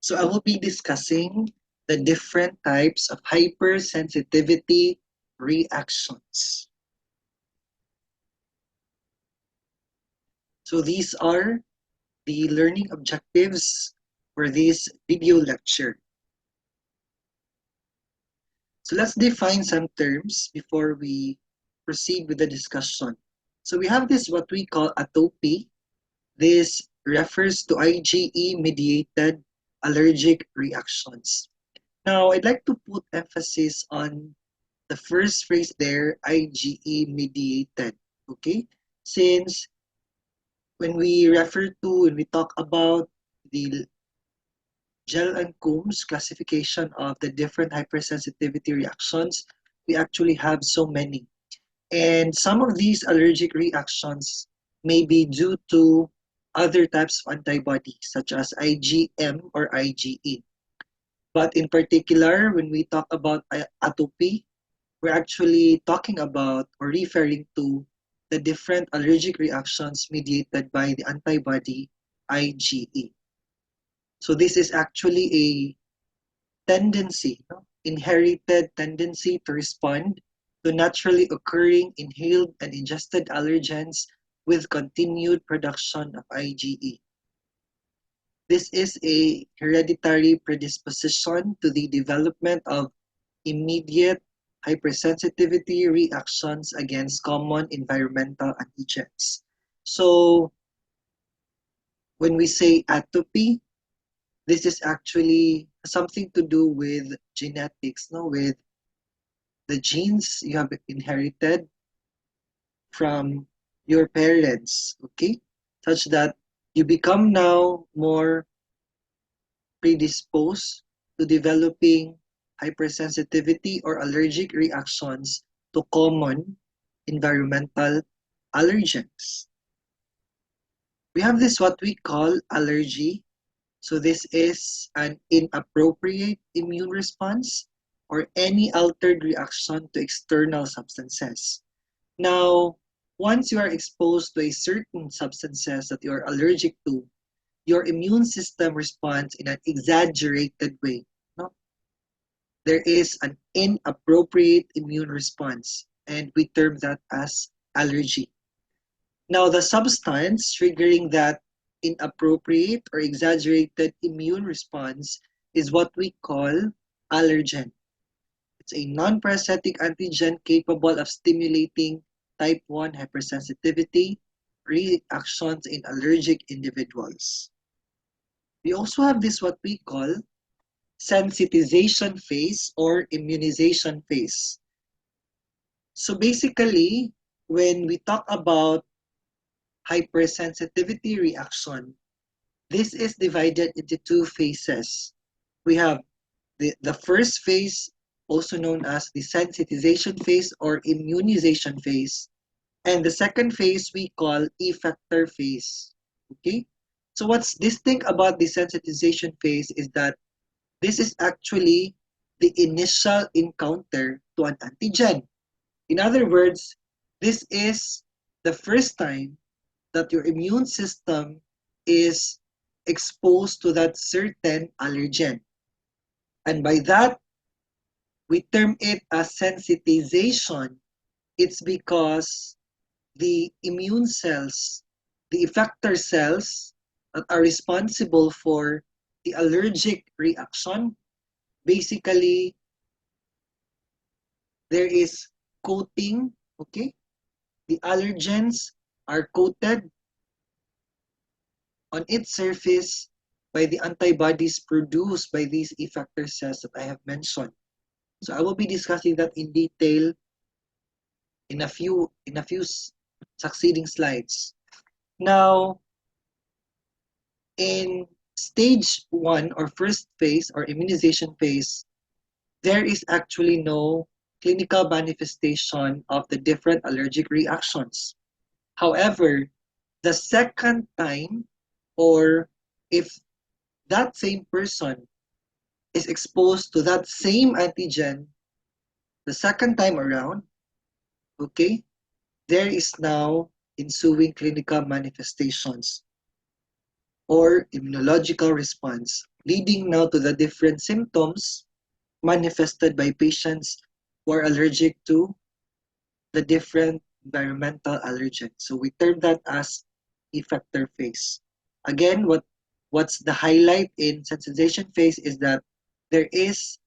So I will be discussing the different types of hypersensitivity reactions. So these are the learning objectives for this video lecture. So let's define some terms before we proceed with the discussion. So we have this what we call atopy. This refers to IgE-mediated allergic reactions. Now, I'd like to put emphasis on the first phrase there, IgE-mediated, okay? Since when we talk about the Gel and Coombs classification of the different hypersensitivity reactions, we actually have so many. And some of these allergic reactions may be due to other types of antibodies, such as IgM or IgE. But in particular, when we talk about atopy, we're actually talking about or referring to the different allergic reactions mediated by the antibody IgE. So this is actually a tendency, inherited tendency to respond to naturally occurring inhaled and ingested allergens with continued production of IgE. This is a hereditary predisposition to the development of immediate hypersensitivity reactions against common environmental antigens. So when we say atopy, this is actually something to do with genetics, no? With the genes you have inherited from your parents, okay? Such that you become now more predisposed to developing hypersensitivity or allergic reactions to common environmental allergens. We have this what we call allergy. So this is an inappropriate immune response or any altered reaction to external substances. Now, once you are exposed to a certain substances that you are allergic to, your immune system responds in an exaggerated way. No? There is an inappropriate immune response, and we term that as allergy. Now, the substance triggering that inappropriate or exaggerated immune response is what we call allergen. It's a non-parasitic antigen capable of stimulating type 1 hypersensitivity reactions in allergic individuals. We also have this what we call sensitization phase or immunization phase. So basically, when we talk about hypersensitivity reaction, this is divided into two phases. We have the first phase, also known as the sensitization phase or immunization phase. And the second phase we call effector phase. Okay? So what's distinct about the sensitization phase is that this is actually the initial encounter to an antigen. In other words, this is the first time that your immune system is exposed to that certain allergen. And by that, we term it as sensitization. It's because the immune cells, the effector cells that are responsible for the allergic reaction, basically there is coating, okay? The allergens are coated on its surface by the antibodies produced by these effector cells that I have mentioned. So I will be discussing that in detail in a few succeeding slides. Now, in stage 1 or first phase or immunization phase, there is actually no clinical manifestation of the different allergic reactions. However, the second time, or if that same person is exposed to that same antigen the second time around, okay, there is now ensuing clinical manifestations. or immunological response, leading now to the different symptoms manifested by patients who are allergic to the different environmental allergens. So we term that as effector phase. Again, what's the highlight in sensitization phase is that there is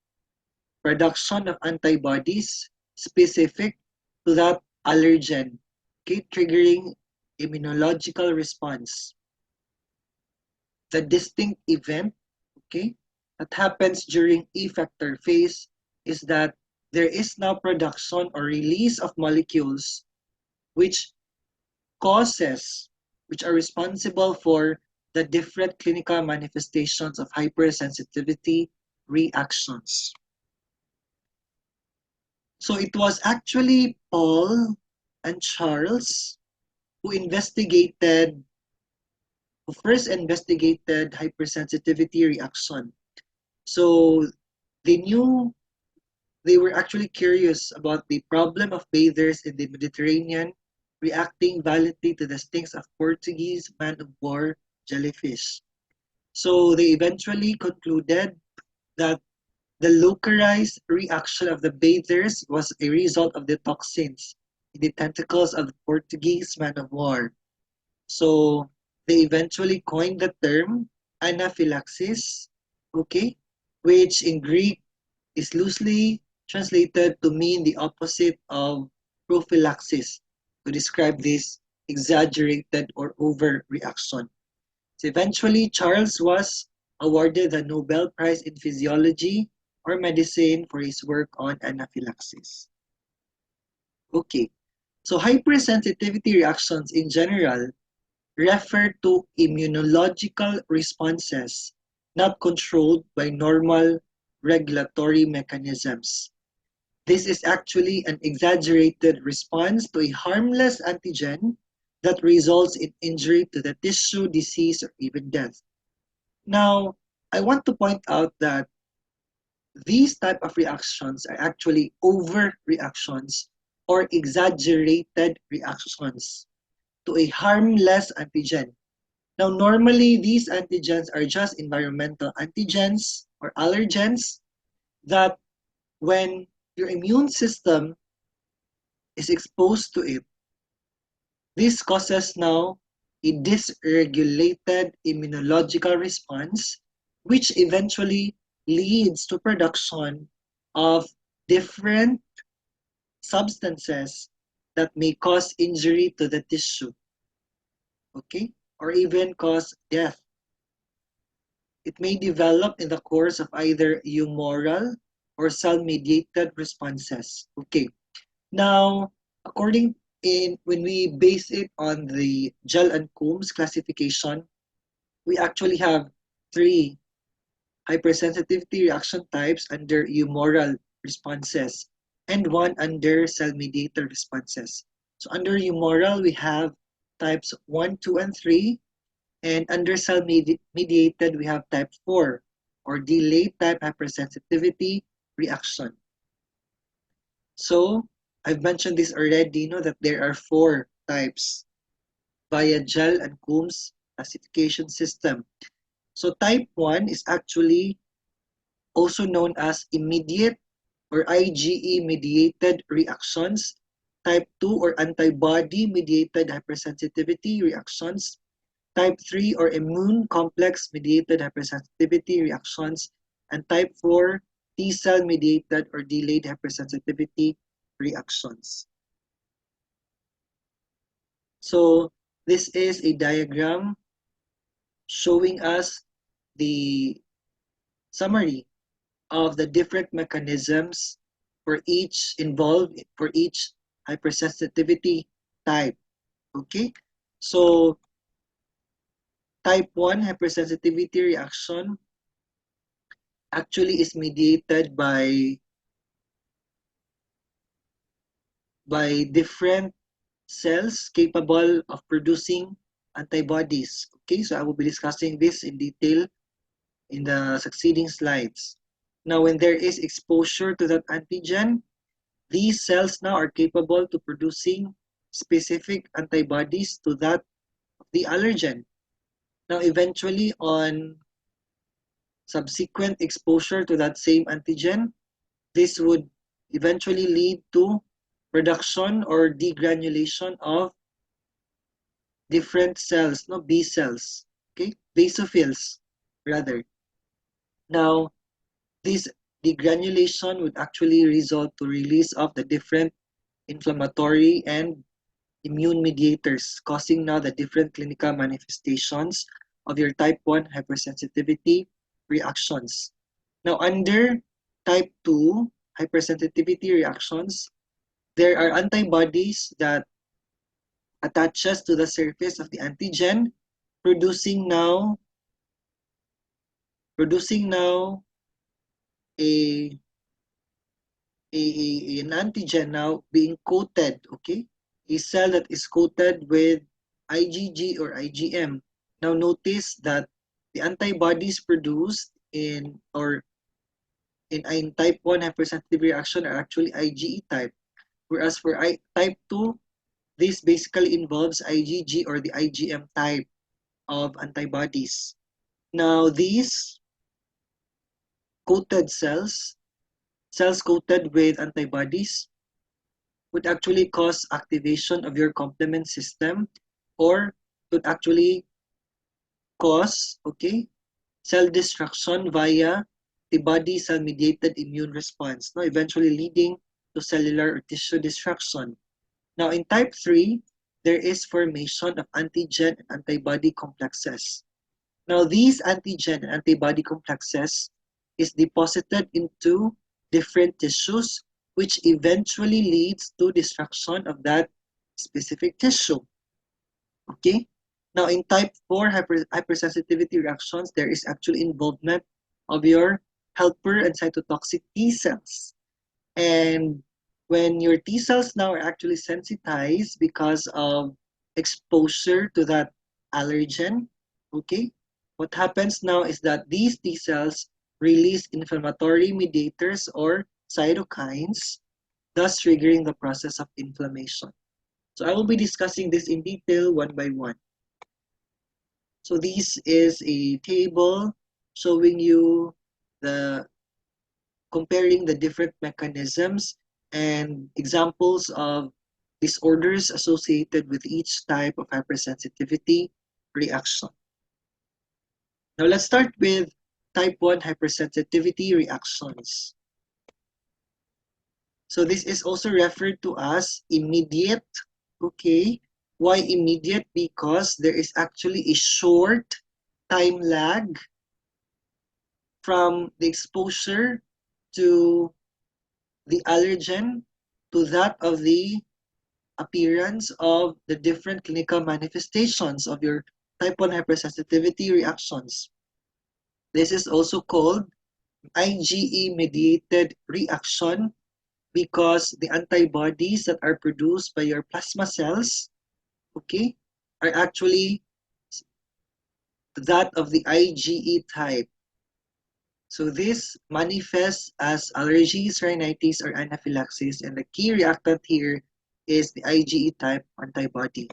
production of antibodies specific to that allergen, okay, triggering immunological response. The distinct event, okay, that happens during effector phase is that there is now production or release of molecules which causes, which are responsible for the different clinical manifestations of hypersensitivity reactions. So it was actually Paul and Charles who first investigated hypersensitivity reaction. So they knew they were actually curious about the problem of bathers in the Mediterranean reacting violently to the stings of Portuguese man-of-war jellyfish. So they eventually concluded that the localized reaction of the bathers was a result of the toxins in the tentacles of the Portuguese man-of-war. So they eventually coined the term anaphylaxis, okay, which in Greek is loosely translated to mean the opposite of prophylaxis to describe this exaggerated or overreaction. So eventually, Charles was awarded the Nobel Prize in Physiology or Medicine for his work on anaphylaxis. Okay, so hypersensitivity reactions in general refer to immunological responses not controlled by normal regulatory mechanisms. This is actually an exaggerated response to a harmless antigen that results in injury to the tissue, disease, or even death. Now, I want to point out that these type of reactions are actually overreactions or exaggerated reactions to a harmless antigen. Now, normally, these antigens are just environmental antigens or allergens that when your immune system is exposed to it, this causes now a dysregulated immunological response, which eventually leads to production of different substances that may cause injury to the tissue, okay, or even cause death. It may develop in the course of either humoral or cell-mediated responses. Okay. Now, according in when we base it on the Gel and Coombs classification, we actually have three hypersensitivity reaction types under humoral responses and one under cell-mediated responses. So under humoral, we have types 1, 2, and 3, and under cell-mediated, we have type 4 or delayed type hypersensitivity reaction. So I've mentioned this already, that there are four types via Gel and Coombs classification system. So type 1 is actually also known as immediate or IgE-mediated reactions. Type 2 or antibody-mediated hypersensitivity reactions. Type 3 or immune complex-mediated hypersensitivity reactions. And type 4, T-cell mediated or delayed hypersensitivity reactions. So this is a diagram showing us the summary of the different mechanisms for each hypersensitivity type. Okay, so type 1 hypersensitivity reaction actually is mediated by different cells capable of producing antibodies. Okay, so I will be discussing this in detail in the succeeding slides. Now, when there is exposure to that antigen, these cells now are capable to producing specific antibodies to that of the allergen. Now, eventually, on subsequent exposure to that same antigen, this would eventually lead to production or degranulation of different cells, no B cells, okay, basophils rather. Now, this degranulation would actually result to release of the different inflammatory and immune mediators, causing now the different clinical manifestations of your type 1 hypersensitivity reactions. Now, under type 2 hypersensitivity reactions, there are antibodies that attaches to the surface of the antigen, producing now a, an antigen now being coated, okay? A cell that is coated with IgG or IgM. Now notice that the antibodies produced in type 1 hypersensitivity reaction are actually IgE type, whereas for type 2, this basically involves IgG or the IgM type of antibodies. Now these coated cells coated with antibodies, would actually cause activation of your complement system, or would actually cause, okay, cell destruction via the body cell mediated immune response, no, eventually leading to cellular or tissue destruction. Now in type 3, there is formation of antigen and antibody complexes. Now these antigen and antibody complexes is deposited into different tissues, which eventually leads to destruction of that specific tissue. Okay? Now in type 4 hypersensitivity reactions, there is actually involvement of your helper and cytotoxic T cells. And when your T cells now are actually sensitized because of exposure to that allergen, okay, what happens now is that these T cells release inflammatory mediators or cytokines, thus triggering the process of inflammation. So I will be discussing this in detail one by one. So this is a table showing you the comparing the different mechanisms and examples of disorders associated with each type of hypersensitivity reaction. Now let's start with type 1 hypersensitivity reactions. So this is also referred to as immediate, okay? Why immediate? Because there is actually a short time lag from the exposure to the allergen to that of the appearance of the different clinical manifestations of your type 1 hypersensitivity reactions. This is also called IgE-mediated reaction because the antibodies that are produced by your plasma cells, okay, are actually that of the IgE type. So this manifests as allergies, rhinitis, or anaphylaxis, and the key reactant here is the IgE type antibody.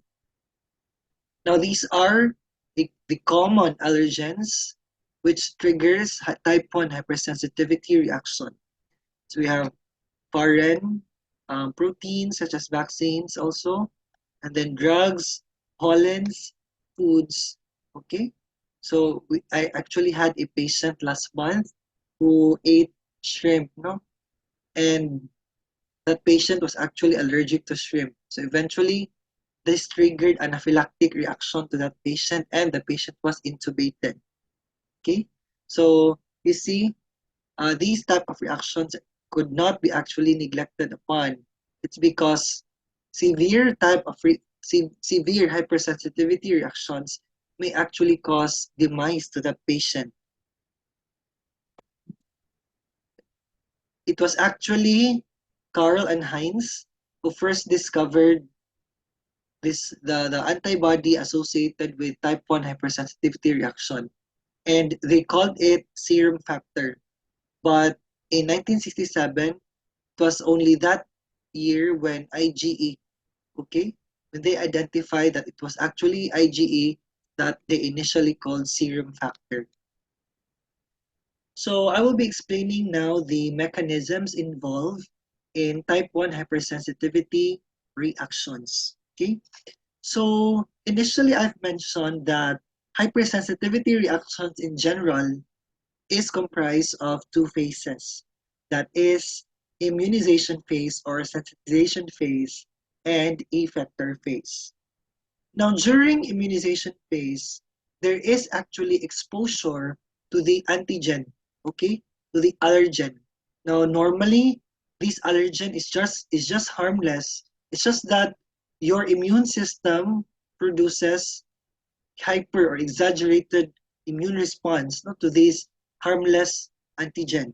Now these are the common allergens which triggers type 1 hypersensitivity reaction. So we have foreign proteins such as vaccines also, and then drugs, pollens, foods, okay? So I actually had a patient last month who ate shrimp, no? And that patient was actually allergic to shrimp. So eventually, this triggered anaphylactic reaction to that patient and the patient was intubated, okay? So you see, these type of reactions could not be actually neglected upon. It's because severe type of severe hypersensitivity reactions may actually cause demise to the patient. It was actually Carl and Heinz who first discovered the antibody associated with type 1 hypersensitivity reaction, and they called it serum factor. But in 1967, it was only that year when IgE, okay, when they identified that it was actually IgE that they initially called serum factor. So I will be explaining now the mechanisms involved in type 1 hypersensitivity reactions. Okay, so initially I've mentioned that hypersensitivity reactions in general is comprised of two phases. That is immunization phase or sensitization phase and effector phase. Now, during immunization phase, there is actually exposure to the antigen, okay, to the allergen. Now, normally, this allergen is just harmless. It's just that your immune system produces hyper or exaggerated immune response, no, to this harmless antigen.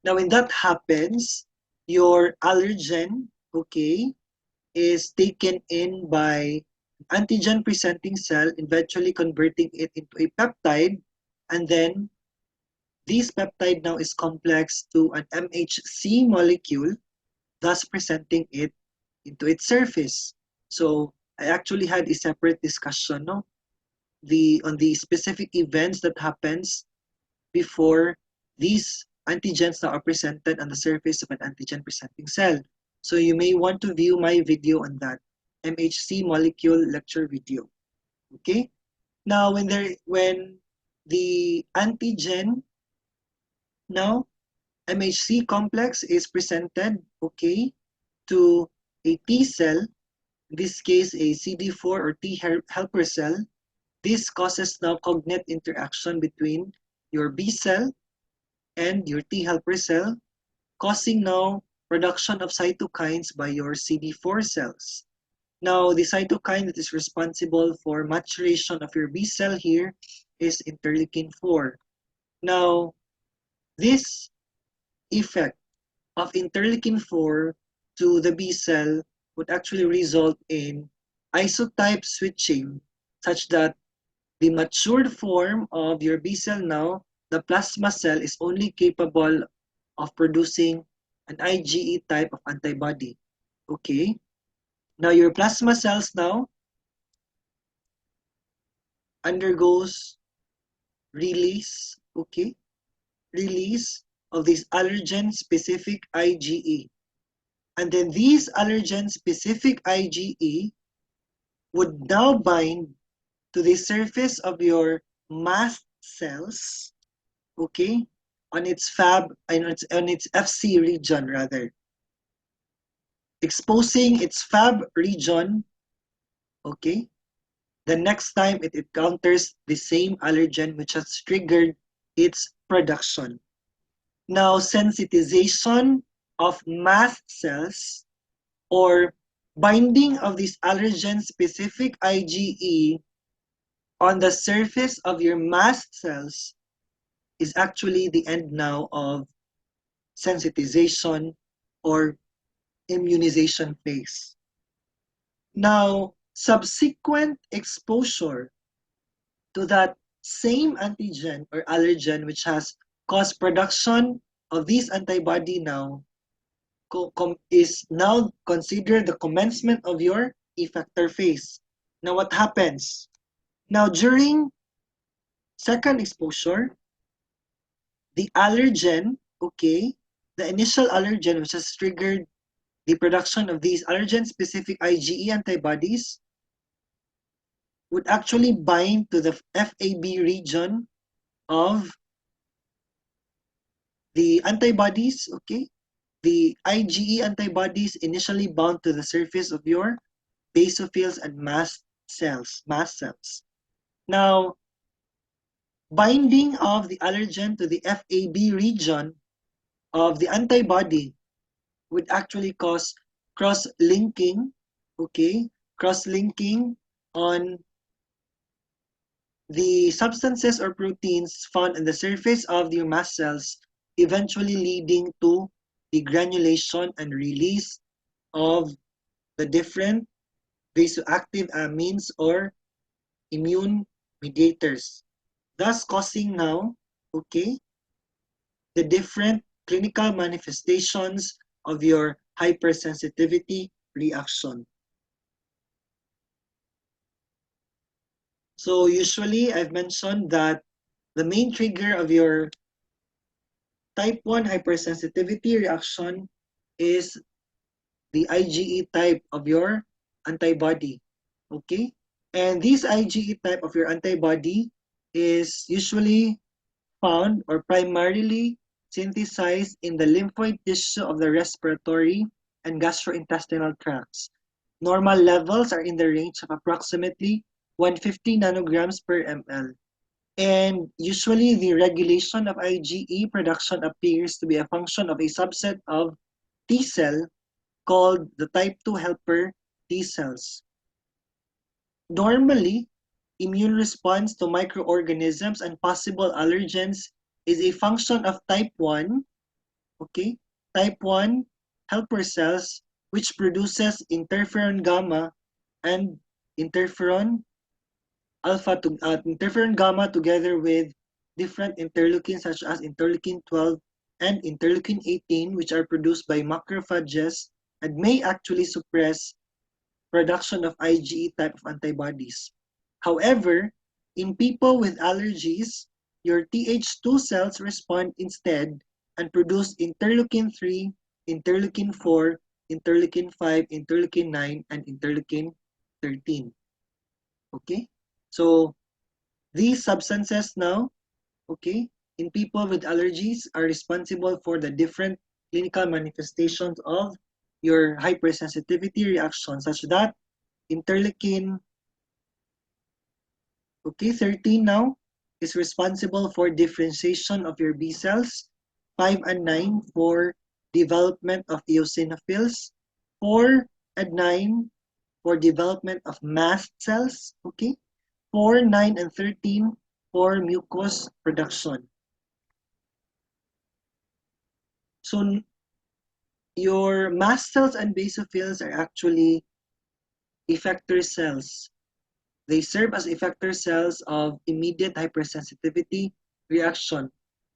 Now, when that happens, your allergen, okay, is taken in by antigen presenting cell, eventually converting it into a peptide, and then this peptide now is complex to an MHC molecule, thus presenting it into its surface. So I actually had a separate discussion, no, on the specific events that happens before these antigens now are presented on the surface of an antigen presenting cell. So you may want to view my video on that MHC molecule lecture video. Okay? Now when the antigen now MHC complex is presented, okay, to a T cell, in this case a CD4 or T helper cell, this causes now cognate interaction between your B cell and your T helper cell, causing now production of cytokines by your CD4 cells. Now, the cytokine that is responsible for maturation of your B cell here is interleukin 4. Now, this effect of interleukin 4 to the B cell would actually result in isotype switching such that the matured form of your B cell now, the plasma cell, is only capable of producing an IgE type of antibody. Okay? Now your plasma cells now undergoes release, okay? Release of this allergen specific IgE. And then these allergen specific IgE would now bind to the surface of your mast cells, okay? On its FC region rather, exposing its Fab region, okay, the next time it encounters the same allergen which has triggered its production. Now, sensitization of mast cells or binding of this allergen-specific IgE on the surface of your mast cells is actually the end now of sensitization or immunization phase. Now, subsequent exposure to that same antigen or allergen which has caused production of this antibody now is now considered the commencement of your effector phase. Now, what happens? Now, during second exposure, the allergen, okay, the initial allergen which has triggered the production of these allergen-specific IgE antibodies would actually bind to the FAB region of the antibodies, okay? The IgE antibodies initially bound to the surface of your basophils and mast cells. Now, binding of the allergen to the FAB region of the antibody would actually cause cross-linking, okay? Cross-linking on the substances or proteins found on the surface of your mast cells, eventually leading to the granulation and release of the different vasoactive amines or immune mediators, thus causing now, okay, the different clinical manifestations of your hypersensitivity reaction. So usually I've mentioned that the main trigger of your type 1 hypersensitivity reaction is the IgE type of your antibody. Okay? And this IgE type of your antibody is usually found or primarily synthesized in the lymphoid tissue of the respiratory and gastrointestinal tracts. Normal levels are in the range of approximately 150 nanograms per ml. And usually the regulation of IgE production appears to be a function of a subset of T cell called the type 2 helper T cells. Normally, immune response to microorganisms and possible allergens is a function of type 1, okay? Type 1 helper cells which produces interferon gamma and interferon interferon gamma together with different interleukins such as interleukin 12 and interleukin 18 which are produced by macrophages and may actually suppress production of IgE type of antibodies. However, in people with allergies, your Th2 cells respond instead and produce interleukin 3, interleukin 4, interleukin 5, interleukin 9, and interleukin 13. Okay? So, these substances now, okay, in people with allergies are responsible for the different clinical manifestations of your hypersensitivity reaction such that interleukin, okay, 13 now is responsible for differentiation of your B cells, 5 and 9 for development of eosinophils, 4 and 9 for development of mast cells, okay, 4, 9, and 13 for mucus production. So your mast cells and basophils are actually effector cells. They serve as effector cells of immediate hypersensitivity reaction,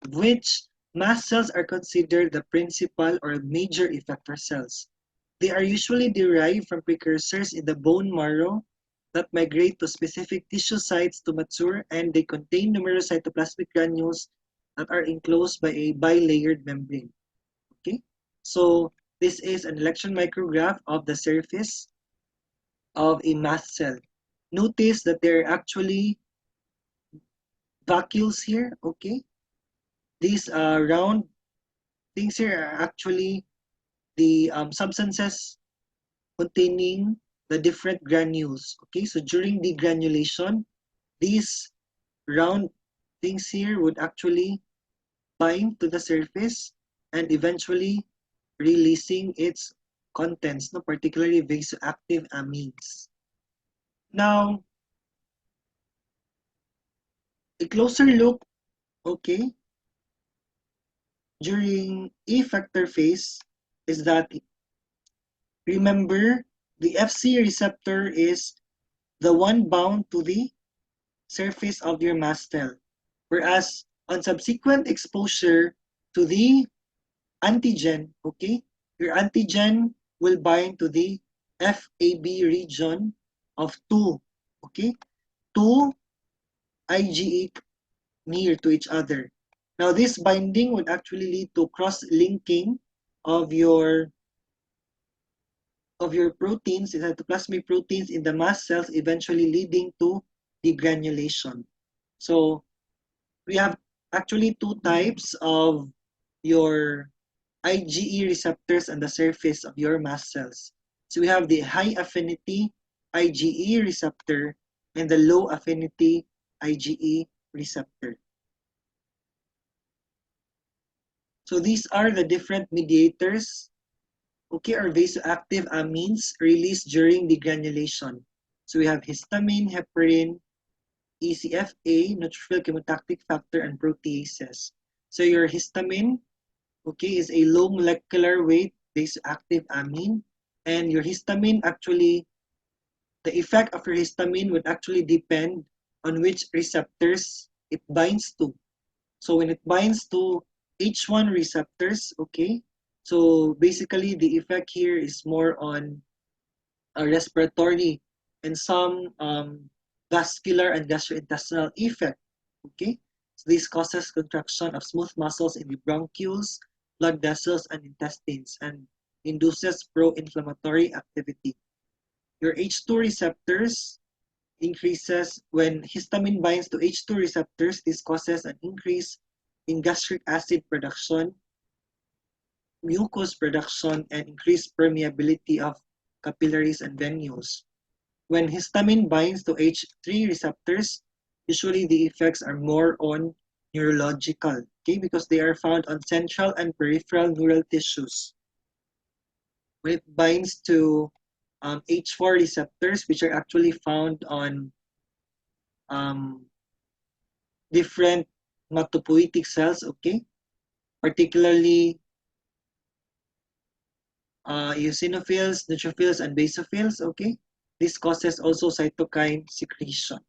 which mast cells are considered the principal or major effector cells. They are usually derived from precursors in the bone marrow that migrate to specific tissue sites to mature, and they contain numerous cytoplasmic granules that are enclosed by a bilayered membrane. Okay, so this is an electron micrograph of the surface of a mast cell. Notice that there are actually vacuoles here, okay? These round things here are actually the substances containing the different granules, okay? So during degranulation, these round things here would actually bind to the surface and eventually releasing its contents, no, particularly vasoactive amines. Now, a closer look, okay, during effector phase is that, remember, the Fc receptor is the one bound to the surface of your mast cell, whereas on subsequent exposure to the antigen, okay, your antigen will bind to the FAB region of 2, okay, 2 IgE near to each other. Now, this binding would actually lead to cross-linking of your proteins, the cytoplasmic proteins in the mast cells, eventually leading to degranulation. So we have actually two types of your IgE receptors on the surface of your mast cells. So we have the high affinity IgE receptor and the low affinity IgE receptor. So these are the different mediators, okay, or vasoactive amines released during degranulation. So we have histamine, heparin, ECFA, neutrophil chemotactic factor, and proteases. So your histamine, okay, is a low molecular weight vasoactive amine. And your histamine actually, the effect of your histamine would actually depend on which receptors it binds to. So when it binds to H1 receptors, okay, so basically the effect here is more on a respiratory and some vascular and gastrointestinal effect. Okay, so this causes contraction of smooth muscles in the bronchioles, blood vessels, and intestines, and induces pro-inflammatory activity. Your H2 receptors increases when histamine binds to H2 receptors. This causes an increase in gastric acid production, mucus production, and increased permeability of capillaries and venules. When histamine binds to H3 receptors, usually the effects are more on neurological, okay, because they are found on central and peripheral neural tissues. When it binds to H4 receptors, which are actually found on um, different hematopoietic cells, okay, particularly eosinophils, neutrophils, and basophils, okay. This causes also cytokine secretion.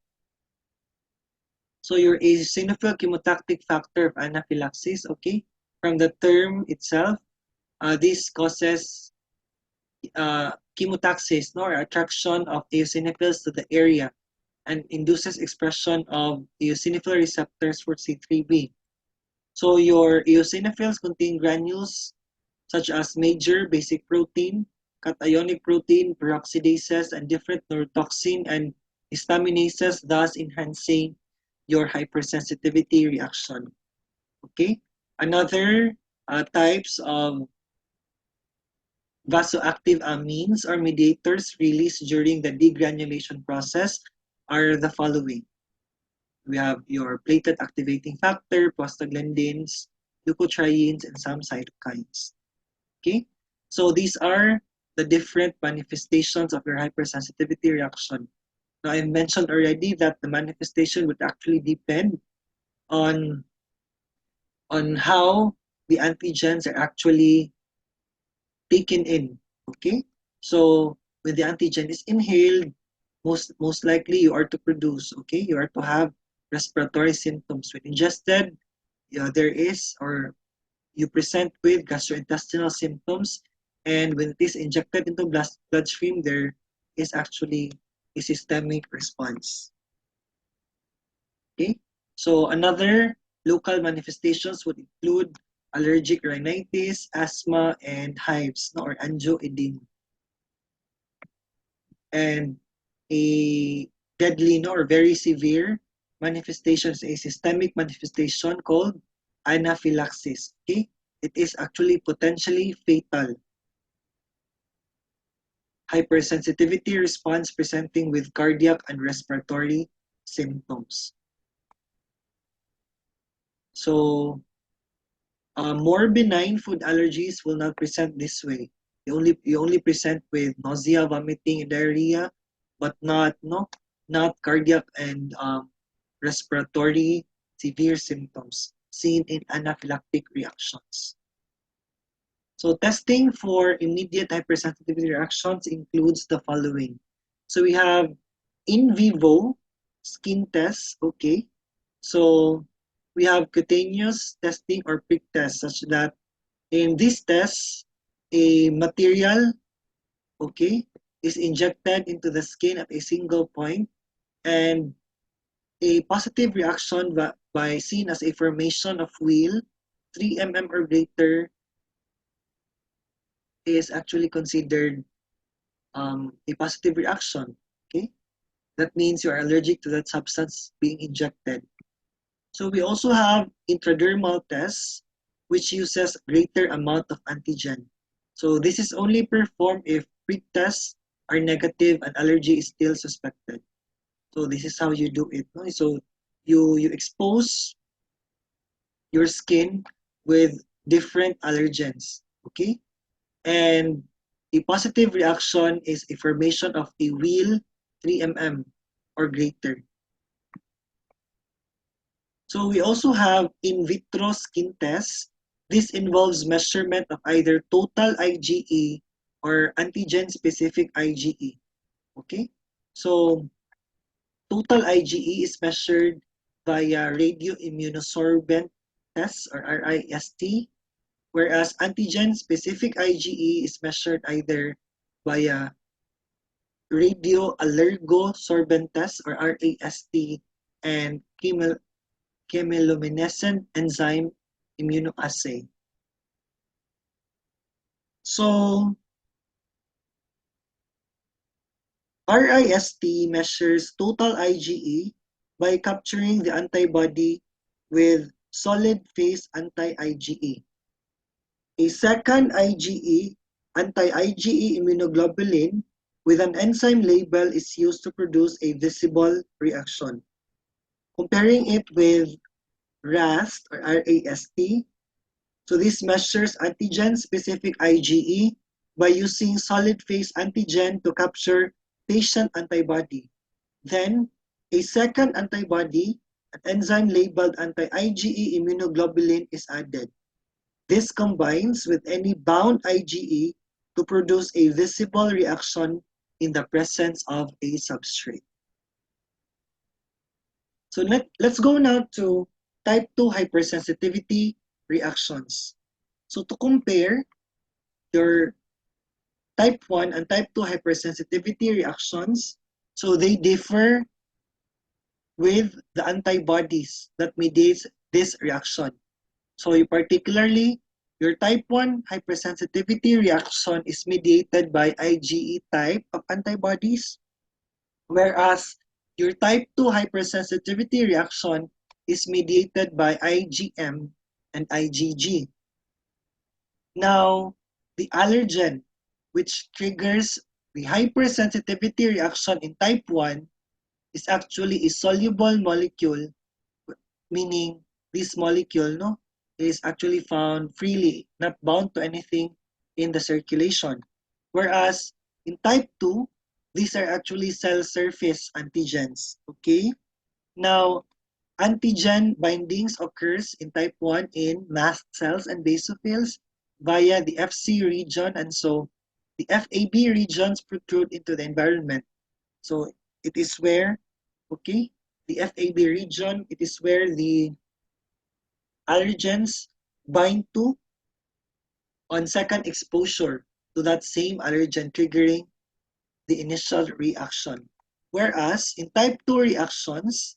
So your eosinophil chemotactic factor of anaphylaxis, okay, from the term itself, this causes chemotaxis, no, or attraction of eosinophils to the area and induces expression of eosinophil receptors for C3b. So your eosinophils contain granules such as major basic protein, cationic protein, peroxidases, and different neurotoxin and histaminases, thus enhancing your hypersensitivity reaction. Okay? Another types of vasoactive amines or mediators released during the degranulation process are the following. We have your platelet activating factor, prostaglandins, leukotrienes, and some cytokines. Okay? So these are the different manifestations of your hypersensitivity reaction. Now, I mentioned already that the manifestation would actually depend on how the antigens are actually taken in. Okay? So when the antigen is inhaled, most likely you are to produce, okay? You are to have respiratory symptoms. When ingested, there is or you present with gastrointestinal symptoms, and when it is injected into bloodstream, there is actually a systemic response. Okay, so another local manifestations would include allergic rhinitis, asthma, and hives, no, or angioedema. And a deadly, no, or very severe manifestation is a systemic manifestation called anaphylaxis. Okay, it is actually potentially fatal. Hypersensitivity response presenting with cardiac and respiratory symptoms. So more benign food allergies will not present this way. You only present with nausea, vomiting, and diarrhea, but not cardiac and respiratory severe symptoms seen in anaphylactic reactions. So testing for immediate hypersensitivity reactions includes the following. So we have in vivo skin tests, okay. So we have cutaneous testing or prick tests, such that in this test, a material, okay, is injected into the skin at a single point, and a positive reaction by seen as a formation of wheal 3 mm or greater is actually considered a positive reaction. Okay, that means you are allergic to that substance being injected. So we also have intradermal tests, which uses greater amount of antigen. So this is only performed if pre-tests are negative and allergy is still suspected. So this is how you do it. No? So you expose your skin with different allergens. Okay, and a positive reaction is a formation of a wheal 3 mm or greater. So we also have in vitro skin tests. This involves measurement of either total IgE or antigen-specific IgE. Okay? So total IgE is measured via radioimmunosorbent tests or RIST, whereas antigen-specific IgE is measured either via radioallergosorbent test or RAST, and chemiluminescent enzyme immunoassay. So RIST measures total IgE by capturing the antibody with solid phase anti-IgE. A second IgE, anti-IgE immunoglobulin with an enzyme label is used to produce a visible reaction. Comparing it with RAST or RAST, so this measures antigen-specific IgE by using solid phase antigen to capture patient antibody. Then, a second antibody, an enzyme-labeled anti-IgE immunoglobulin is added. This combines with any bound IgE to produce a visible reaction in the presence of a substrate. So let's go now to type 2 hypersensitivity reactions. So to compare your type 1 and type 2 hypersensitivity reactions, so they differ with the antibodies that mediates this reaction. So particularly, your type 1 hypersensitivity reaction is mediated by IgE type of antibodies, whereas your type 2 hypersensitivity reaction is mediated by IgM and IgG. Now, the allergen, which triggers the hypersensitivity reaction in type 1, is actually a soluble molecule, meaning this molecule is actually found freely, not bound to anything in the circulation. Whereas in type 2, these are actually cell surface antigens. Okay? Now, antigen bindings occurs in type 1 in mast cells and basophils via the Fc region, and so the Fab regions protrude into the environment. So it is where, okay, the Fab region, it is where the allergens bind to on second exposure to that same allergen, triggering the initial reaction. Whereas in type 2 reactions,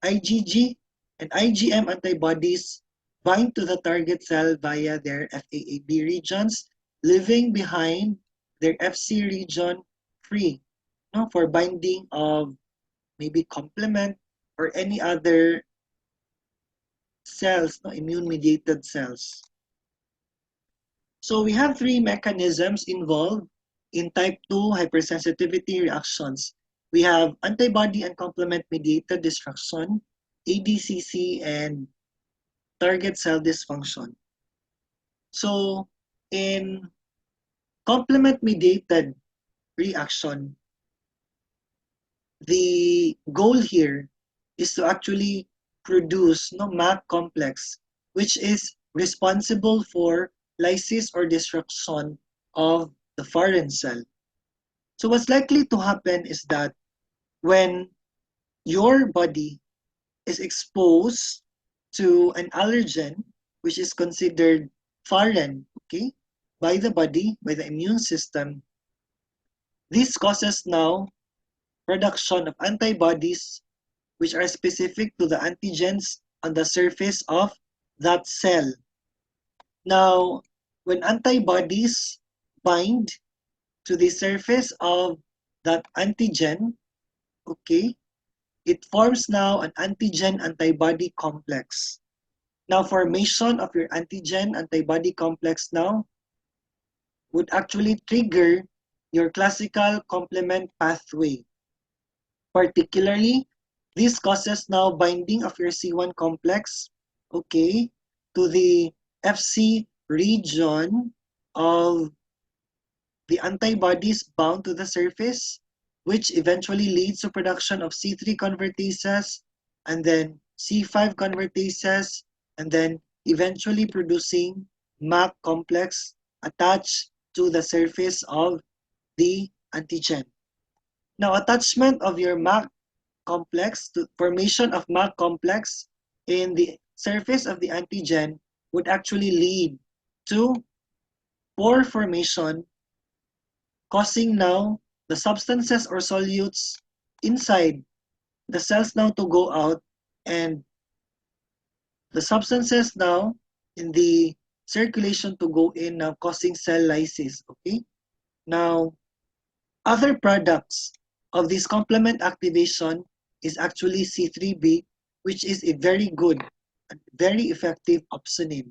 IgG and IgM antibodies bind to the target cell via their FAAB regions, leaving behind their Fc region free for binding of maybe complement or any other cells, immune-mediated cells. So we have three mechanisms involved in type 2 hypersensitivity reactions. We have antibody and complement-mediated destruction, ADCC, and target cell dysfunction. So in complement-mediated reaction, the goal here is to actually produce MAC complex, which is responsible for lysis or destruction of the foreign cell. So what's likely to happen is that when your body is exposed to an allergen, which is considered foreign, okay, by the body, by the immune system, this causes now production of antibodies which are specific to the antigens on the surface of that cell. Now, when antibodies bind to the surface of that antigen, okay, it forms now an antigen-antibody complex. Now, formation of your antigen-antibody complex now would actually trigger your classical complement pathway. Particularly, this causes now binding of your C1 complex, okay, to the Fc region of the antibodies bound to the surface, which eventually leads to production of C3 convertases, and then C5 convertases, and then eventually producing MAC complex attached to the surface of the antigen. Now, attachment of your MAC complex to formation of MAC complex in the surface of the antigen would actually lead to pore formation, causing now the substances or solutes inside the cells now to go out, and the substances now in the circulation to go in, now causing cell lysis. Okay. Now, other products of this complement activation is actually C3b, which is a very good and very effective opsonin.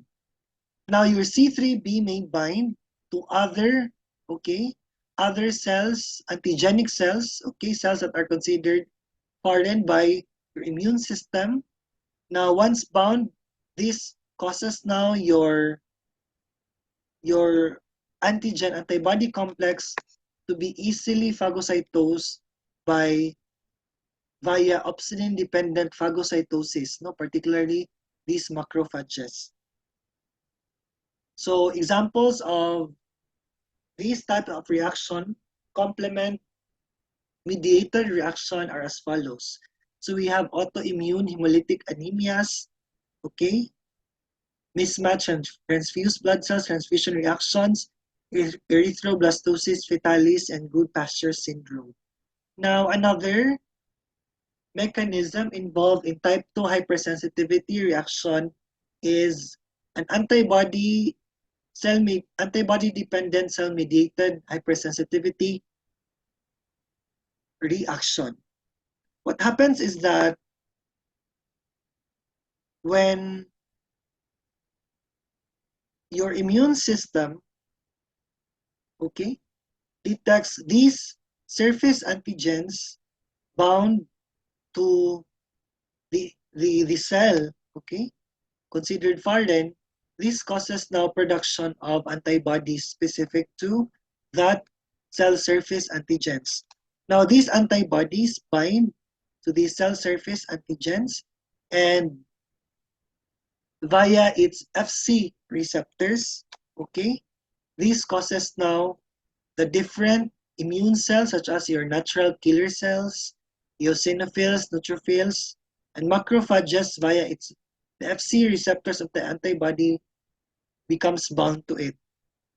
Now, your C3b may bind to other, okay, other cells, antigenic cells, okay, cells that are considered foreign by your immune system. Now, once bound, this causes now your antigen antibody complex to be easily phagocytosed by via opsonin dependent phagocytosis, no, particularly these macrophages. So examples of these type of reaction, complement mediated reaction, are as follows. So we have autoimmune hemolytic anemias, okay, mismatch and transfused blood cells transfusion reactions, erythroblastosis fetalis, and good pasture syndrome. Now, another mechanism involved in type 2 hypersensitivity reaction is an antibody dependent cell mediated hypersensitivity reaction. What happens is that when your immune system, okay, detects these surface antigens bound to the cell, okay, considered foreign, this causes now production of antibodies specific to that cell surface antigens. Now, these antibodies bind to the cell surface antigens, and via its Fc receptors, okay, this causes now the different immune cells, such as your natural killer cells, eosinophils, neutrophils, and macrophages via the Fc receptors of the antibody becomes bound to it.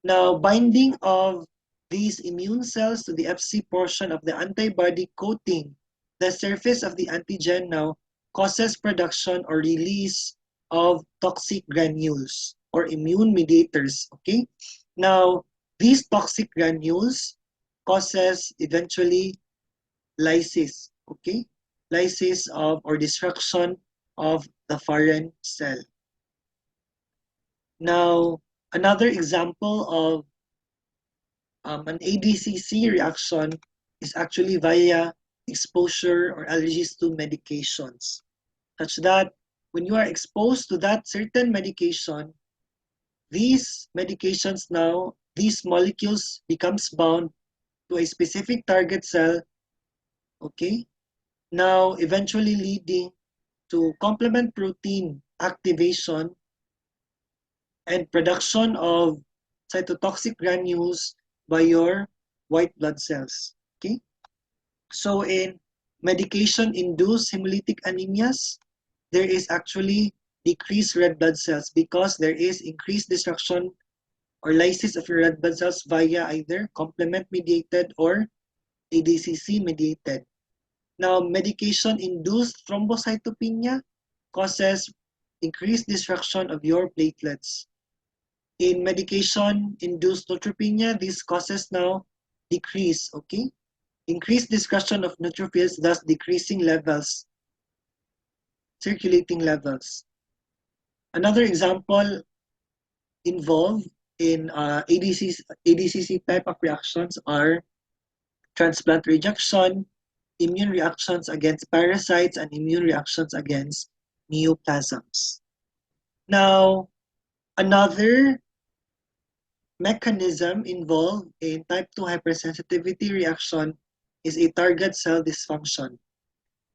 Now, binding of these immune cells to the Fc portion of the antibody coating the surface of the antigen now causes production or release of toxic granules or immune mediators. Okay. Now, these toxic granules causes eventually lysis. Okay, lysis of or destruction of the foreign cell. Now, another example of an ADCC reaction is actually via exposure or allergies to medications, such that when you are exposed to that certain medication, these medications now, these molecules becomes bound to a specific target cell, okay, now eventually leading to complement protein activation and production of cytotoxic granules by your white blood cells. Okay? So in medication-induced hemolytic anemias, there is actually decreased red blood cells because there is increased destruction or lysis of your red blood cells via either complement-mediated or ADCC-mediated. Now, medication-induced thrombocytopenia causes increased destruction of your platelets. In medication-induced neutropenia, this causes now decrease, okay? Increased discussion of neutrophils, thus decreasing levels, circulating levels. Another example involved in ADCC type of reactions are transplant rejection, immune reactions against parasites, and immune reactions against neoplasms. Now, another mechanism involved in type 2 hypersensitivity reaction is a target cell dysfunction.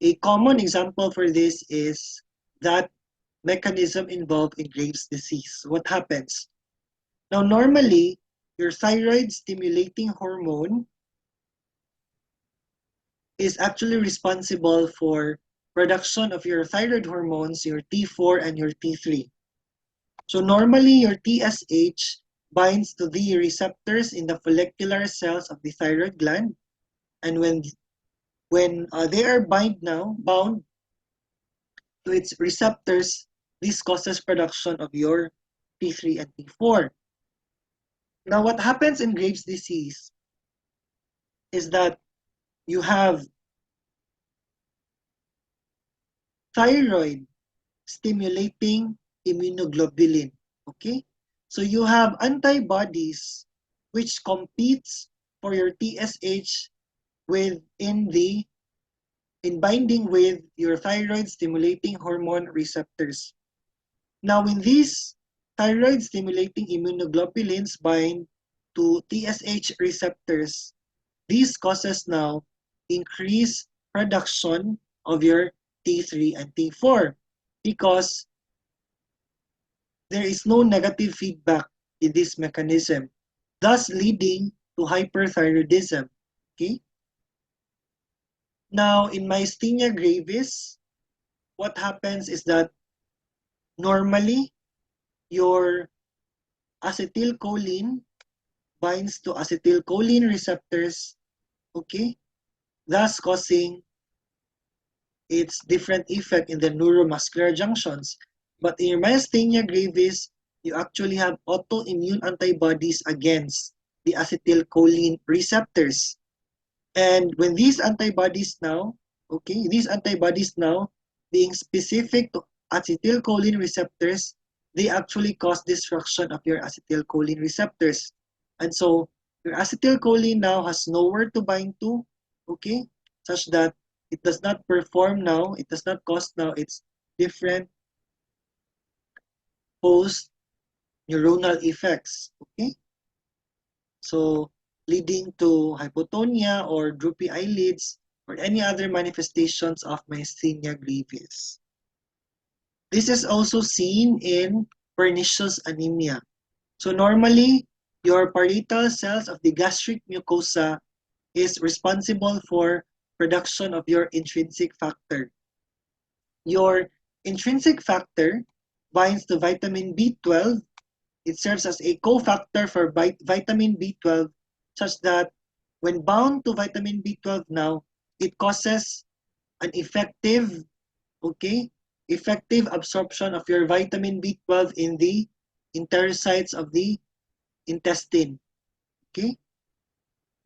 A common example for this is that mechanism involved in Graves' disease. What happens? Now, normally, your thyroid stimulating hormone is actually responsible for production of your thyroid hormones, your T4 and your T3. So normally, your TSH binds to the receptors in the follicular cells of the thyroid gland. And when they are bound to its receptors, this causes production of your T3 and T4. Now, what happens in Graves' disease is that you have thyroid stimulating immunoglobulin. Okay? So you have antibodies which competes for your TSH within the in binding with your thyroid stimulating hormone receptors. Now, when these thyroid stimulating immunoglobulins bind to TSH receptors, this causes now increased production of your T3 and T4 because there is no negative feedback in this mechanism, thus leading to hyperthyroidism. Okay? Now, in myasthenia gravis, what happens is that normally your acetylcholine binds to acetylcholine receptors, okay, thus causing its different effect in the neuromuscular junctions. But in your myasthenia gravis, you actually have autoimmune antibodies against the acetylcholine receptors. And when these antibodies now, okay, these antibodies now being specific to acetylcholine receptors, they actually cause destruction of your acetylcholine receptors. And so your acetylcholine now has nowhere to bind to, okay, such that it does not perform now, it does not cause now its different post neuronal effects, okay? So leading to hypotonia or droopy eyelids or any other manifestations of myasthenia gravis. This is also seen in pernicious anemia. So normally, your parietal cells of the gastric mucosa is responsible for production of your intrinsic factor. Your intrinsic factor binds to vitamin B12. It serves as a cofactor for vitamin B12 such that when bound to vitamin B12 now, it causes an effective, okay, effective absorption of your vitamin B12 in the enterocytes of the intestine. Okay?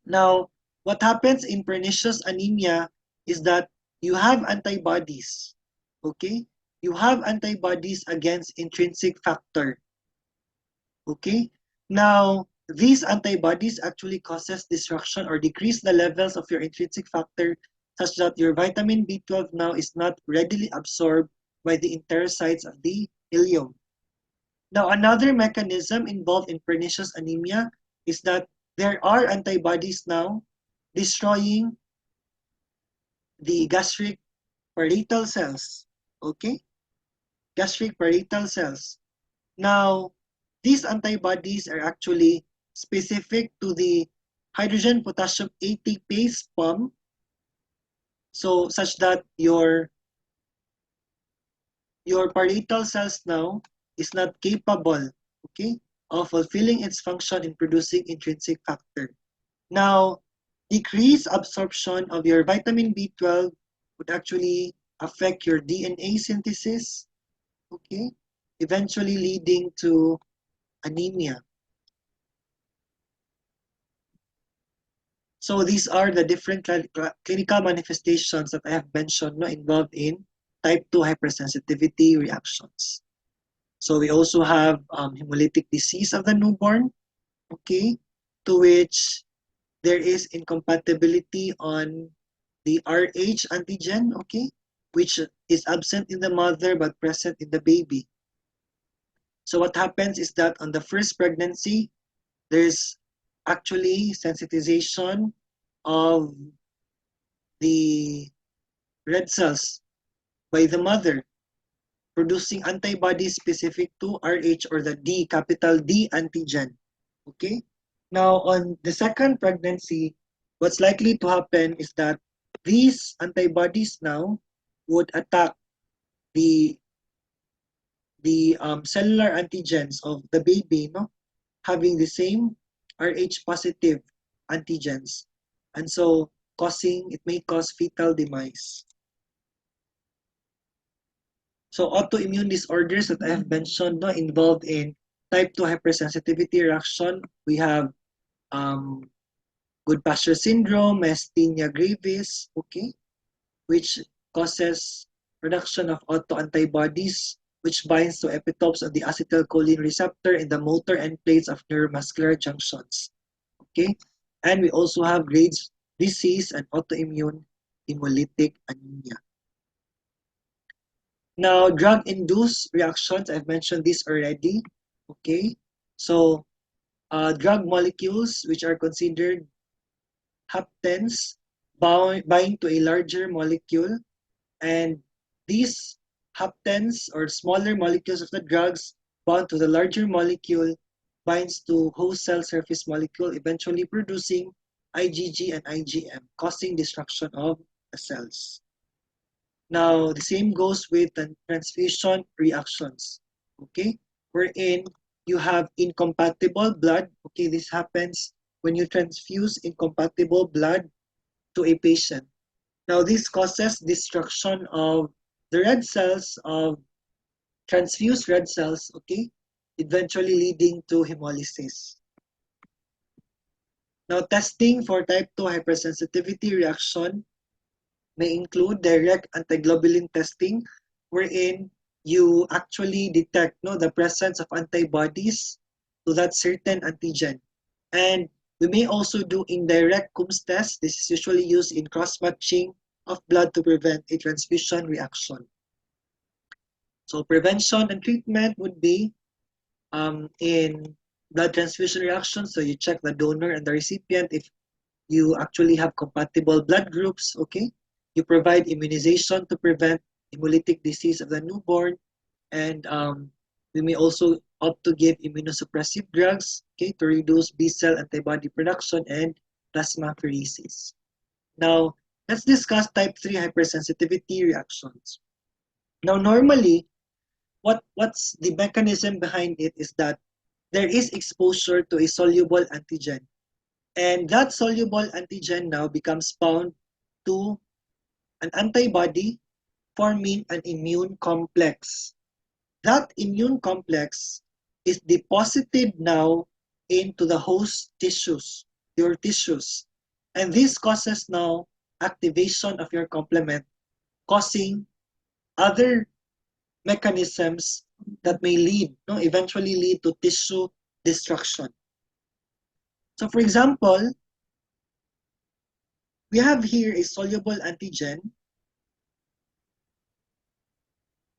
Now, what happens in pernicious anemia is that you have antibodies. Okay? You have antibodies against intrinsic factor. Okay? Now, these antibodies actually causes destruction or decrease the levels of your intrinsic factor such that your vitamin B12 now is not readily absorbed by the enterocytes of the ileum. Now, another mechanism involved in pernicious anemia is that there are antibodies now destroying the gastric parietal cells. Okay? Gastric parietal cells. Now, these antibodies are actually specific to the hydrogen potassium ATPase pump, so such that your parietal cells now is not capable, okay, of fulfilling its function in producing intrinsic factor. Now, decreased absorption of your vitamin B12 would actually affect your DNA synthesis, okay, eventually leading to anemia. So these are the different clinical manifestations that I have mentioned involved in type 2 hypersensitivity reactions. So we also have hemolytic disease of the newborn, okay, to which there is incompatibility on the Rh antigen, okay, which is absent in the mother but present in the baby. So what happens is that on the first pregnancy, there's actually sensitization of the red cells by the mother, producing antibodies specific to Rh or the D, capital D antigen. Okay? Now, on the second pregnancy, what's likely to happen is that these antibodies now would attack the cellular antigens of the baby, having the same Rh positive antigens. And so it may cause fetal demise. So autoimmune disorders that I have mentioned no, involved in type 2 hypersensitivity reaction, we have um, Goodpasture syndrome, myasthenia gravis, okay, which causes production of autoantibodies, which binds to epitopes of the acetylcholine receptor in the motor end plates of neuromuscular junctions. Okay, and we also have Graves' disease and autoimmune hemolytic anemia. Now, drug-induced reactions, I've mentioned this already. Okay, so drug molecules which are considered haptens bind to a larger molecule, and these haptens or smaller molecules of the drugs bound to the larger molecule binds to host cell surface molecule, eventually producing IgG and IgM, causing destruction of the cells. Now, the same goes with the transfusion reactions, okay? Wherein you have incompatible blood, okay? This happens when you transfuse incompatible blood to a patient. Now, this causes destruction of the red cells of transfused red cells, okay? Eventually leading to hemolysis. Now, testing for type 2 hypersensitivity reaction may include direct antiglobulin testing, wherein you actually detect the presence of antibodies to that certain antigen. And we may also do indirect Coombs test. This is usually used in cross-matching of blood to prevent a transfusion reaction. So prevention and treatment would be in blood transfusion reaction. So you check the donor and the recipient if you actually have compatible blood groups, okay? You provide immunization to prevent hemolytic disease of the newborn, and we may also opt to give immunosuppressive drugs, okay, to reduce B-cell antibody production and plasmapheresis. Now, let's discuss type 3 hypersensitivity reactions. Now, normally, what's the mechanism behind it is that there is exposure to a soluble antigen. And that soluble antigen now becomes bound to an antibody forming an immune complex. That immune complex is deposited now into the host tissues, your tissues. And this causes now activation of your complement, causing other mechanisms that may eventually lead to tissue destruction. So for example, we have here a soluble antigen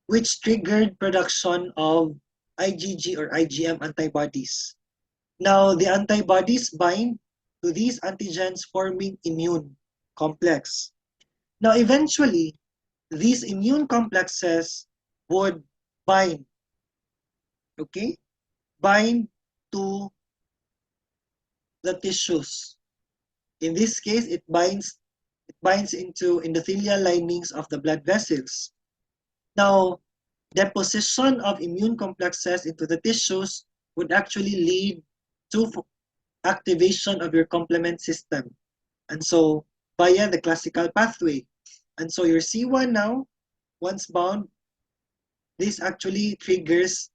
which triggered production of IgG or IgM antibodies. Now, the antibodies bind to these antigens forming immune complex. Now, eventually, these immune complexes would bind, okay? Bind to the tissues. In this case, it binds into endothelial linings of the blood vessels. Now, deposition of immune complexes into the tissues would actually lead to activation of your complement system. And so, via the classical pathway. And so your C1 now, once bound, this actually triggers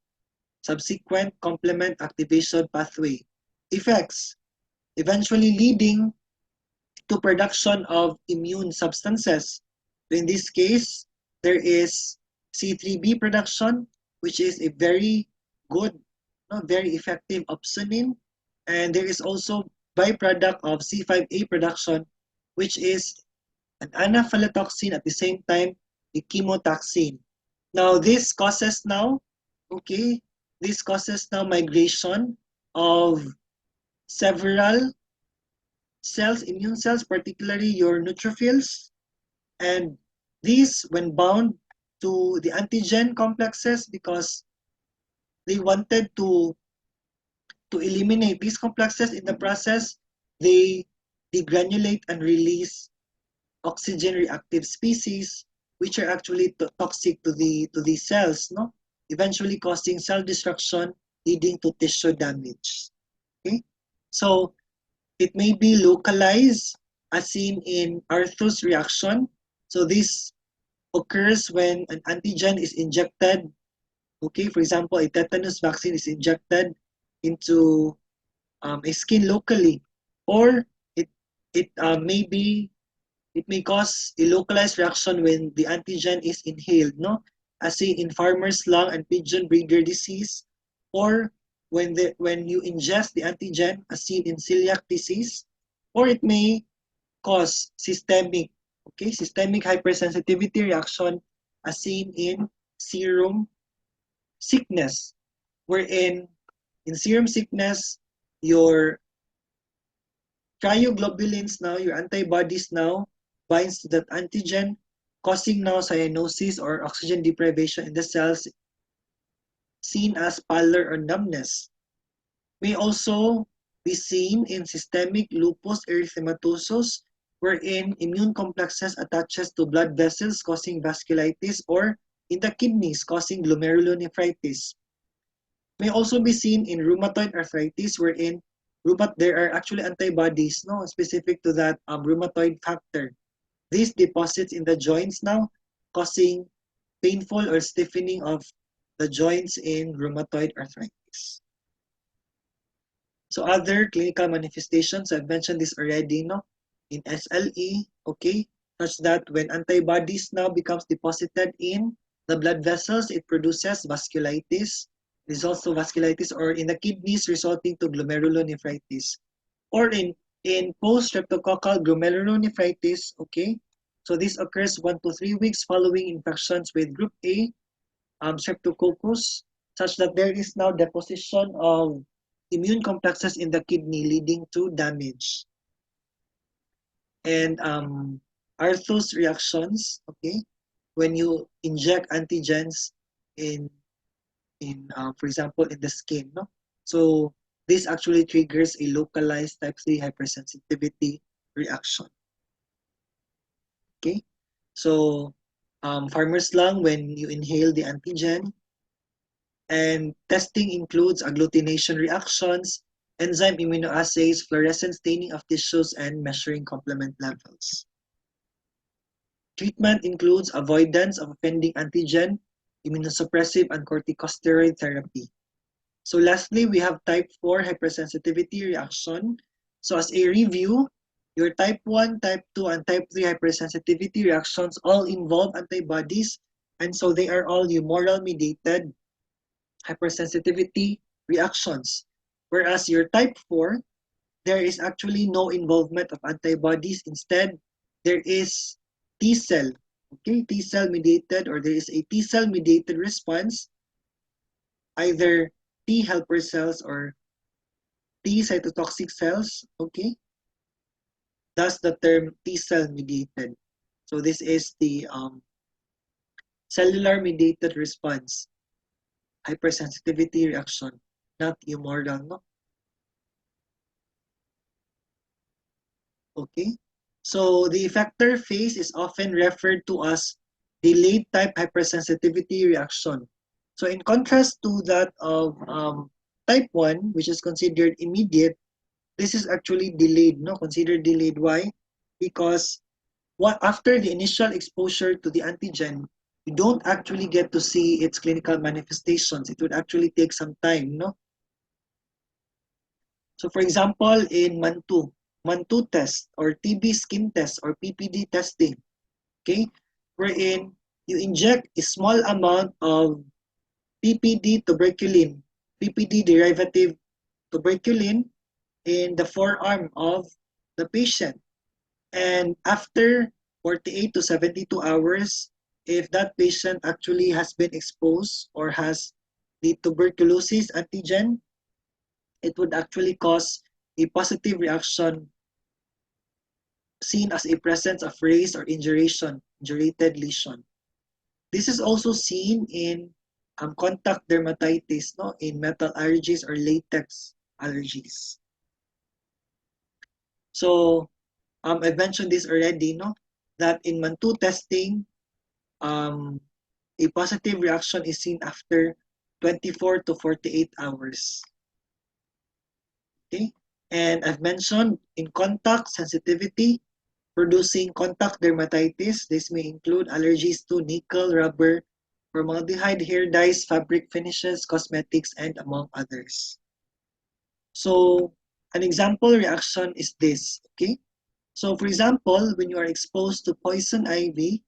subsequent complement activation pathway effects, eventually leading to production of immune substances. So in this case, there is C3b production, which is a very good, very effective opsonin. And there is also byproduct of C5a production, which is an anaphylatoxin at the same time a chemotaxin. Now this causes now, okay, this causes now migration of several cells, immune cells, particularly your neutrophils, and these, when bound to the antigen complexes, because they wanted to eliminate these complexes in the process, they degranulate and release oxygen reactive species, which are actually toxic to the cells, eventually causing cell destruction, leading to tissue damage. Okay, so it may be localized as seen in Arthur's reaction. So this occurs when an antigen is injected. Okay, for example, a tetanus vaccine is injected into a skin locally, or it it may cause a localized reaction when the antigen is inhaled, no? As seen in farmer's lung and pigeon breeder disease, or when you ingest the antigen, as seen in celiac disease, or it may cause systemic hypersensitivity reaction, as seen in serum sickness, wherein in serum sickness, your cryoglobulins now, your antibodies now, binds to that antigen, causing now cyanosis or oxygen deprivation in the cells, seen as pallor or numbness. May also be seen in systemic lupus erythematosus, wherein immune complexes attaches to blood vessels causing vasculitis, or in the kidneys causing glomerulonephritis. May also be seen in rheumatoid arthritis, wherein there are actually antibodies, no, specific to that rheumatoid factor. These deposits in the joints now, causing painful or stiffening of the joints in rheumatoid arthritis. So other clinical manifestations, I've mentioned this already, no, in SLE, okay, such that when antibodies now becomes deposited in the blood vessels, it produces vasculitis, results to vasculitis, or in the kidneys resulting to glomerulonephritis, or in post-streptococcal glomerulonephritis, okay, so this occurs 1 to 3 weeks following infections with group A streptococcus, such that there is now deposition of immune complexes in the kidney leading to damage. And Arthur's reactions, okay, when you inject antigens in for example, in the skin, no? So this actually triggers a localized type 3 hypersensitivity reaction. Okay, so farmer's lung, when you inhale the antigen, and testing includes agglutination reactions, enzyme immunoassays, fluorescent staining of tissues, and measuring complement levels. Treatment includes avoidance of offending antigen, immunosuppressive, and corticosteroid therapy. So lastly, we have type 4 hypersensitivity reaction. So as a review, your type 1, type 2, and type 3 hypersensitivity reactions all involve antibodies, and so they are all humoral-mediated hypersensitivity reactions. Whereas your type 4, there is actually no involvement of antibodies. Instead, there is T cell, okay, T cell mediated, or there is a T cell mediated response, either T helper cells or T cytotoxic cells, okay? Thus the term T cell mediated. So this is the cellular mediated response, hypersensitivity reaction, not humoral, no? Okay? So the effector phase is often referred to as delayed type hypersensitivity reaction. So in contrast to that of type 1, which is considered immediate, this is actually delayed, no? Considered delayed. Why? Because after the initial exposure to the antigen, you don't actually get to see its clinical manifestations. It would actually take some time, no? So for example, in MAN2 test, or TB skin test, or PPD testing, okay, wherein you inject a small amount of PPD tuberculin, PPD derivative tuberculin in the forearm of the patient. And after 48 to 72 hours, if that patient actually has been exposed or has the tuberculosis antigen, it would actually cause a positive reaction seen as a presence of raised or indurated lesion. This is also seen in contact dermatitis, no, in metal allergies or latex allergies. So I've mentioned this already, no, that in MAN2 testing, a positive reaction is seen after 24 to 48 hours. Okay, and I've mentioned in contact sensitivity, producing contact dermatitis. This may include allergies to nickel, rubber, formaldehyde, hair dyes, fabric finishes, cosmetics, and among others. So an example reaction is this, okay? So for example, when you are exposed to poison ivy,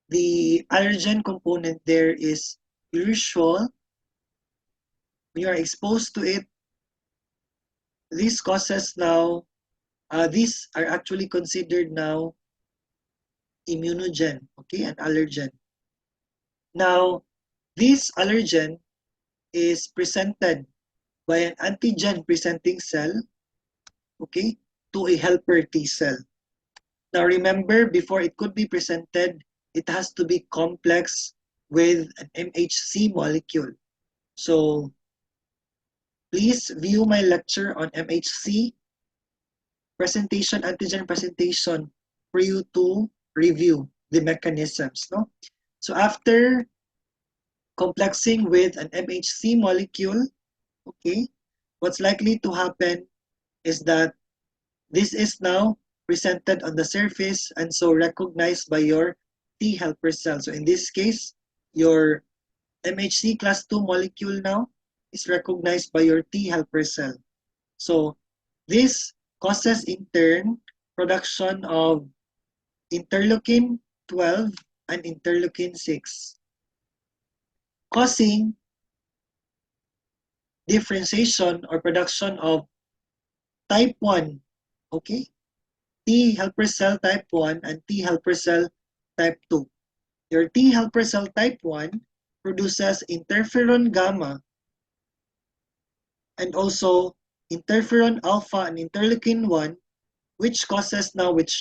the allergen component there is urushiol. When you are exposed to it, these causes now, these are actually considered now immunogen, okay, an allergen. Now, this allergen is presented by an antigen presenting cell, okay, to a helper T cell. Now remember, before it could be presented, it has to be complex with an MHC molecule. So please view my lecture on MHC presentation, antigen presentation, for you to review the mechanisms. No? So after complexing with an MHC molecule, okay, what's likely to happen is that this is now presented on the surface and so recognized by your T helper cell. So in this case, your MHC class 2 molecule now is recognized by your T helper cell. So this causes in turn production of interleukin 12 and interleukin 6, causing differentiation or production of type 1, okay? T helper cell type 1 and T helper cell type 2. Your T helper cell type 1 produces interferon gamma and also interferon alpha and interleukin 1, which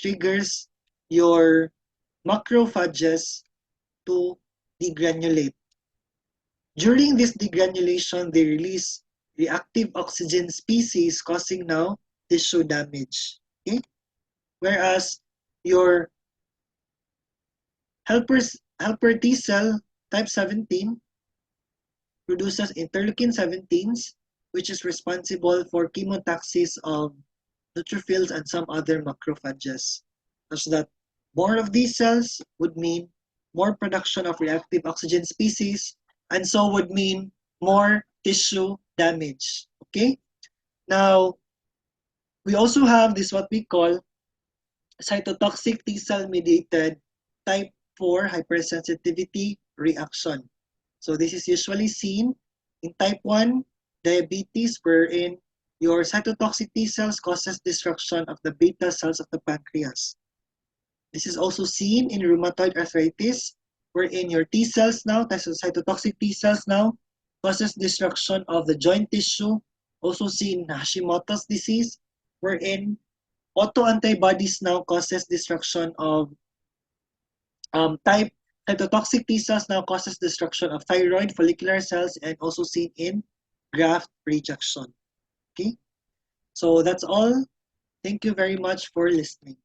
triggers your macrophages to degranulate. During this degranulation, they release reactive oxygen species causing now tissue damage. Okay? Whereas your helper T cell type 17 produces interleukin 17s, which is responsible for chemotaxis of neutrophils and some other macrophages, such that more of these cells would mean more production of reactive oxygen species, and so would mean more tissue damage. Okay? Now, we also have this what we call cytotoxic T cell mediated type 4 hypersensitivity reaction. So this is usually seen in type 1 diabetes, wherein your cytotoxic T cells causes destruction of the beta cells of the pancreas. This is also seen in rheumatoid arthritis, wherein your T cells now, cytotoxic T cells now, causes destruction of the joint tissue. Also seen in Hashimoto's disease, wherein autoantibodies now causes destruction of type cytotoxic T cells now causes destruction of thyroid follicular cells and also seen in graft rejection. Okay, so that's all. Thank you very much for listening.